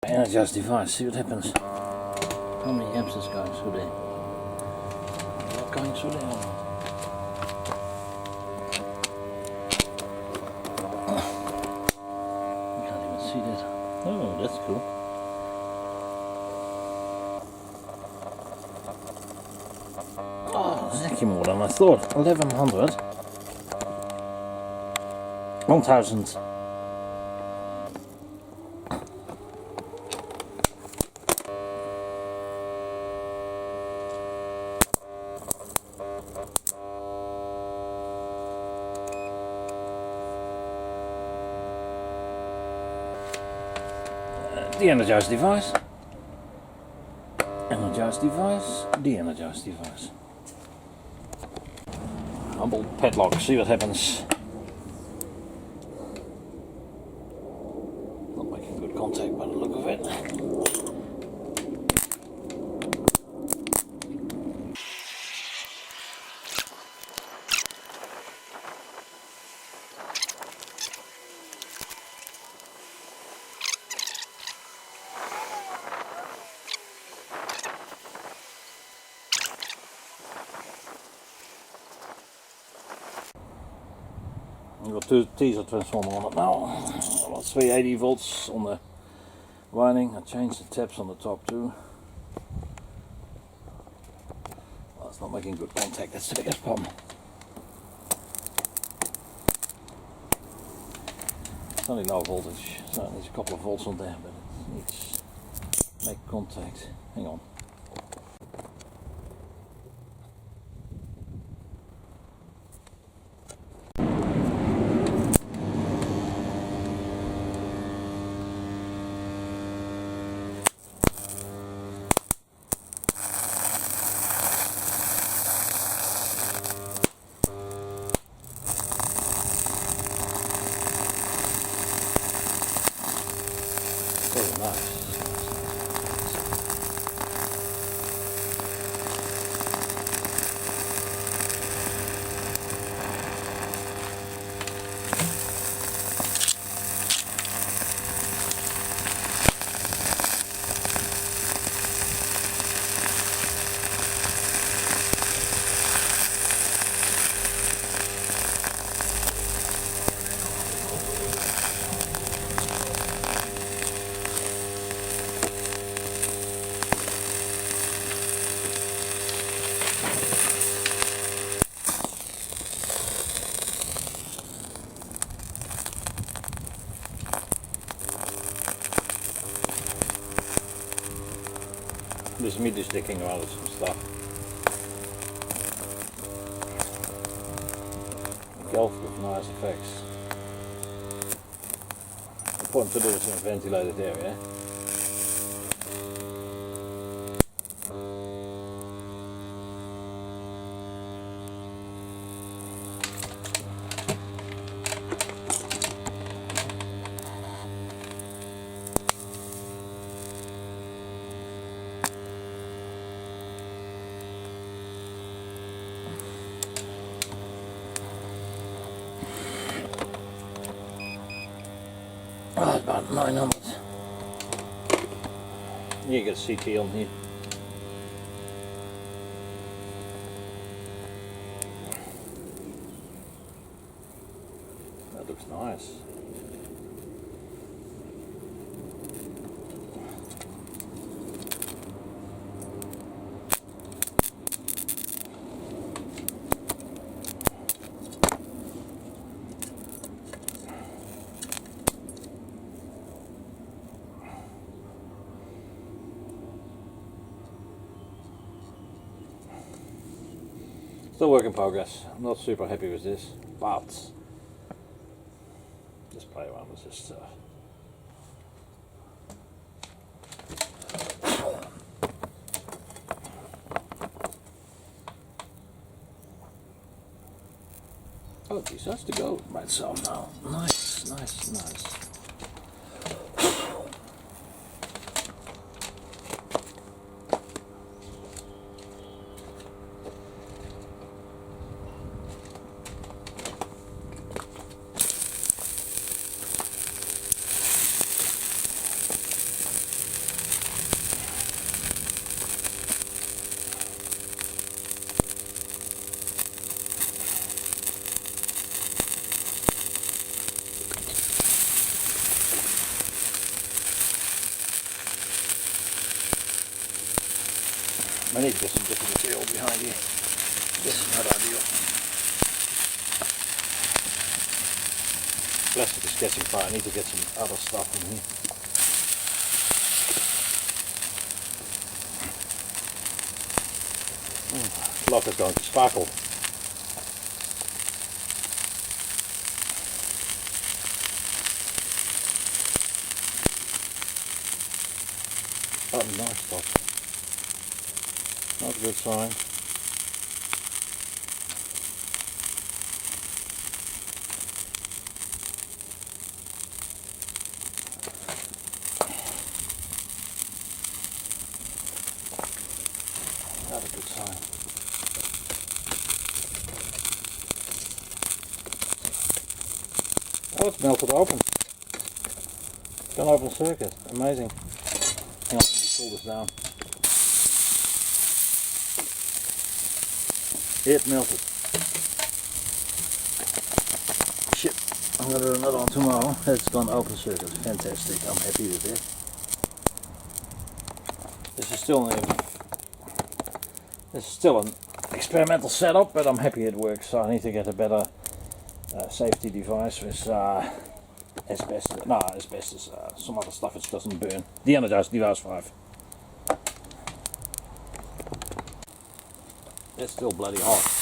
Energize device, see what happens. How many amps is going through there? Not going through there. You can't even see that. Oh, that's cool. Oh, that's actually more than I thought. 1100. 1000. De-energize device, energize device, de-energize device. Humble padlock, see what happens. Not making good contact by the look of it. I've got two teaser transformer on it now. I've got 380 volts on the winding. I changed the taps on the top too. Well, it's not making good contact, that's the biggest problem. It's only low voltage, so there's a couple of volts on there, but it needs to make contact. Hang on. Very nice. This meat is sticking around with some stuff. Golf with nice effects. Important to do this in a ventilated area. Oh, about 900. You get a CT on here. That looks nice. Still work in progress. I'm not super happy with this, but just play around with this stuff. Oh, it starts to go by itself now. Nice, nice, nice. I need to get some different material behind here. This is not ideal. Plastic is catching fire. I need to get some other stuff in here. Lock is going to sparkle. Oh, nice stuff. Not a good sign. Not a good sign. Oh, it's melted open. It's gone open circuit. Amazing. Hang on, let me pull this down. It melted. Shit. I'm going to do another one tomorrow. It's gone open circuit. Fantastic. I'm happy with it. This is still an experimental setup, but I'm happy it works. So I need to get a better safety device with asbestos, some other stuff which doesn't burn. De-energized device 5. It's still bloody hot.